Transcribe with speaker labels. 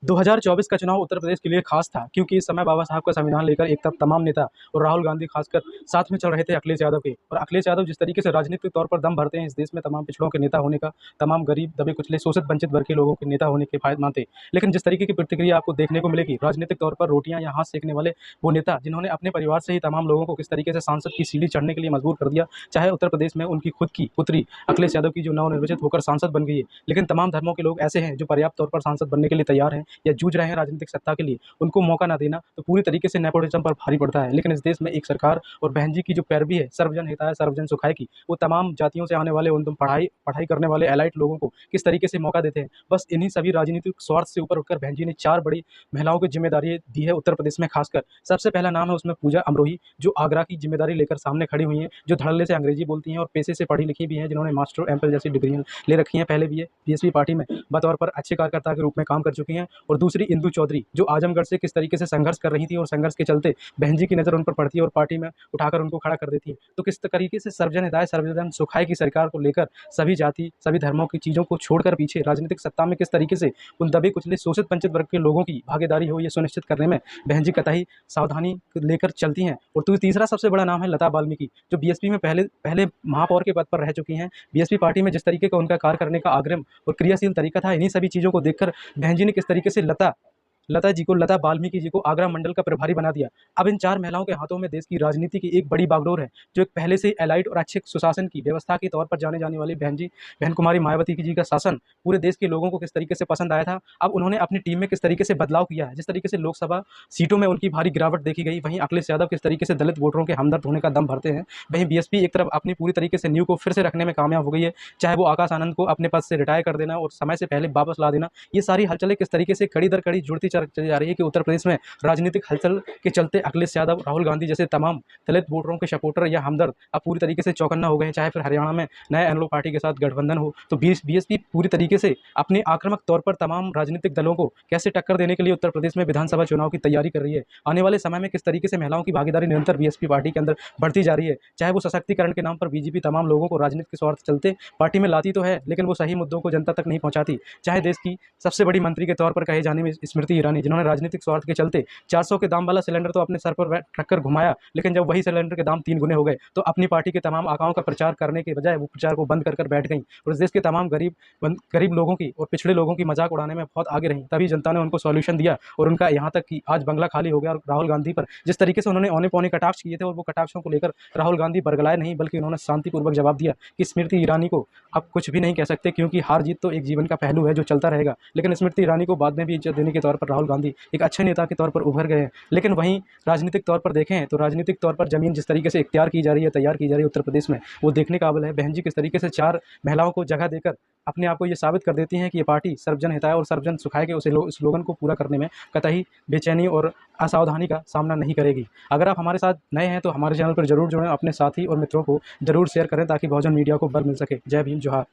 Speaker 1: 2024 का चुनाव उत्तर प्रदेश के लिए खास था क्योंकि इस समय बाबा साहब का संविधान लेकर एक तरफ तमाम नेता और राहुल गांधी खासकर साथ में चल रहे थे अखिलेश यादव के। और अखिलेश यादव जिस तरीके से राजनीतिक तौर पर दम भरते हैं इस देश में तमाम पिछड़ों के नेता होने का, तमाम गरीब दबे कुचले शोषित वंचित वर्ग के लोगों के नेता होने के फायदे मानते। लेकिन जिस तरीके की प्रतिक्रिया आपको देखने को मिलेगी राजनीतिक तौर पर रोटियां या हाथ सेकने वाले वो नेता जिन्होंने अपने परिवार से ही तमाम लोगों को किस तरीके से सांसद की सीढ़ी चढ़ने के लिए मजबूर कर दिया, चाहे उत्तर प्रदेश में उनकी खुद की पुत्री अखिलेश यादव की जो नवनिर्वाचित होकर सांसद बन गई है। लेकिन तमाम धर्मों के लोग ऐसे हैं जो पर्याप्त तौर पर सांसद बनने के लिए तैयार हैं या जूझ रहे हैं राजनीतिक सत्ता के लिए, उनको मौका ना देना तो पूरी तरीके से नेपोटिज्म पर भारी पड़ता है। लेकिन इस देश में एक सरकार और बहन जी की जो पैरवी है सर्वजन हिताय सर्वजन सुखाय की, वो तमाम जातियों से आने वाले उन पढ़ाई करने वाले एलाइट लोगों को किस तरीके से मौका देते हैं। बस इन्हीं सभी राजनीतिक स्वार्थ से ऊपर उठकर बहन जी ने 4 बड़ी महिलाओं की जिम्मेदारी दी है उत्तर प्रदेश में खासकर। सबसे पहला नाम है उसमें पूजा अमरोही, जो आगरा की जिम्मेदारी लेकर सामने खड़ी हुई हैं, जो धड़ल्ले से अंग्रेजी बोलती हैं और पेशे से पढ़ी लिखी भी हैं, जिन्होंने मास्टर एमफिल जैसी डिग्रियां ले रखी हैं, पहले भी ये बीएसपी पार्टी में बतौर पर अच्छे कार्यकर्ता के रूप में काम कर चुकी हैं। और दूसरी इंदु चौधरी, जो आजमगढ़ से किस तरीके से संघर्ष कर रही थी और संघर्ष के चलते बहन जी की नज़र उन पर पड़ती है और पार्टी में उठाकर उनको खड़ा कर देती है। तो किस तरीके से सर्वजन हिताय सर्वजन सुखाय की सरकार को लेकर सभी जाति सभी धर्मों की चीज़ों को छोड़कर पीछे राजनीतिक सत्ता में किस तरीके से उन दबे कुचले शोषित वंचित वर्ग के लोगों की भागीदारी हो, ये सुनिश्चित करने में बहन जी कतई सावधानी लेकर चलती हैं। और तीसरा सबसे बड़ा नाम है लता वाल्मीकि, जो बीएसपी में पहले पहले महापौर के पद पर रह चुकी हैं। बीएसपी पार्टी में जिस तरीके का उनका कार्य करने का आग्रह और क्रियाशील तरीका था, इन्हीं सभी चीज़ों को देखकर बहन जी ने किस तरीके से लता वाल्मीकि जी को आगरा मंडल का प्रभारी बना दिया। अब इन 4 महिलाओं के हाथों में देश की राजनीति की एक बड़ी बागडोर है, जो एक पहले से एलाइट और अच्छे सुशासन की व्यवस्था के तौर पर जाने जाने वाली बहन कुमारी मायावती जी का शासन पूरे देश के लोगों को किस तरीके से पसंद आया था। अब उन्होंने अपनी टीम में किस तरीके से बदलाव किया है, जिस तरीके से लोकसभा सीटों में उनकी भारी गिरावट देखी गई, वहीं अखिलेश यादव किस तरीके से दलित वोटरों के हमदर्द होने का दम भरते हैं, वहीं बीएसपी एक तरफ अपनी पूरी तरीके से नींव को फिर से रखने में कामयाब हो गई है, चाहे वो आकाश आनंद को अपने पद से रिटायर कर देना और समय से पहले वापस ला देना। ये सारी हलचलें किस तरीके से कड़ी दर कड़ी जुड़ती चली जा रही है कि उत्तर प्रदेश में राजनीतिक हलचल के चलते अखिलेश यादव राहुल गांधी जैसे तमाम दलित वोटरों के सपोर्टर या हमदर्द अब पूरी तरीके से चौकन्ना हो गए हैं। चाहे फिर हरियाणा में नए एनलो पार्टी के साथ गठबंधन हो, तो बीएसपी पूरी तरीके से अपने आक्रामक तौर पर तमाम राजनीतिक दलों को कैसे टक्कर देने के लिए उत्तर प्रदेश में विधानसभा चुनाव की तैयारी कर रही है। आने वाले समय में किस तरीके से महिलाओं की भागीदारी निरंतर बीएसपी पार्टी के अंदर बढ़ती जा रही है, चाहे वो सशक्तिकरण के नाम पर बीजेपी तमाम लोगों को राजनीति के स्वार्थ चलते पार्टी में लाती तो है, लेकिन वो सही मुद्दों को जनता तक नहीं पहुंचाती। चाहे देश की सबसे बड़ी मंत्री के तौर पर कहे जाने में स्मृति ईरानी, जिन्होंने राजनीतिक स्वार्थ के चलते 400 के दाम वाला सिलेंडर तो अपने सर पर रखकर घुमाया, लेकिन जब वही सिलेंडर के दाम 3 गुने हो गए तो अपनी पार्टी के तमाम आकाओं का प्रचार करने के बजाय वो प्रचार को बंद कर बैठ गई और इस देश के तमाम गरीब लोगों की और पिछड़े लोगों की मजाक उड़ाने में बहुत आगे रही। तभी जनता ने उनको सॉल्यूशन दिया और उनका यहाँ तक कि आज बंगला खाली हो गया। और राहुल गांधी पर जिस तरीके से उन्होंने औने पौने कटाक्ष किए थे और वो कटाक्षों को लेकर राहुल गांधी बरगलाए नहीं, बल्कि उन्होंने शांतिपूर्वक जवाब दिया कि स्मृति ईरानी को आप कुछ भी नहीं कह सकते, क्योंकि हार जीत तो एक जीवन का पहलू है जो चलता रहेगा। लेकिन स्मृति ईरानी को बाद में भी इज्जत देने के तौर पर राहुल गांधी एक अच्छे नेता के तौर पर उभर गए हैं। लेकिन वहीं राजनीतिक तौर पर देखें तो राजनीतिक तौर पर जमीन जिस तरीके से इख्तियार की जा रही है, तैयार की जा रही है उत्तर प्रदेश में, वो देखने काबिल है। बहन जी किस तरीके से 4 महिलाओं को जगह देकर अपने आप को ये साबित कर देती हैं कि ये पार्टी सर्वजन हिताय और सर्वजन सुखाय के उस स्लोगन को पूरा करने में कतई बेचैनी और असावधानी का सामना नहीं करेगी। अगर आप हमारे साथ नए हैं तो हमारे चैनल पर जरूर जुड़ें, अपने साथी और मित्रों को जरूर शेयर करें ताकि बहुजन मीडिया को बल मिल सके। जय भीम, जोहार।